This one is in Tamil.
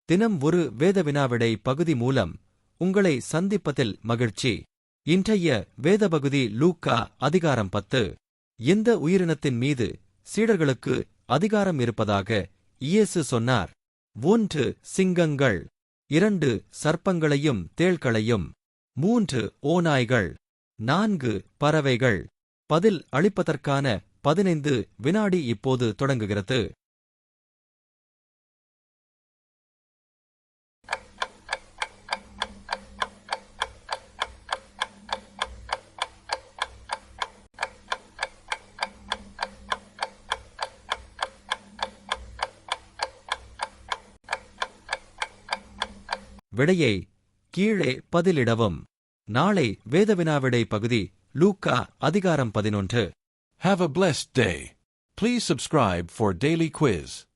தினம் ஒரு வேத வினாவிடை பகுதி மூலம் உங்களை சந்திப்பதில் மகிழ்ச்சி. இன்றைய வேத பகுதி லூக்கா அதிகாரம் 10. எந்த உயிரினத்தின் மீது சீடர்களுக்கு அதிகாரம் இருப்பதாக இயேசு சொன்னார்? 1 சிங்கங்கள், 2 சர்ப்பங்களையும் தேள்களையும், 3 ஓநாய்கள், 4 பறவைகள். பதில் அளிப்பதற்கான 15 வினாடி இப்போது தொடங்குகிறது. விடையை கீழே பதிலிடவும். நாளை வேதவினாவிடை பகுதி லூக்கா அதிகாரம் 11. Have a blessed day. Please subscribe for daily quiz.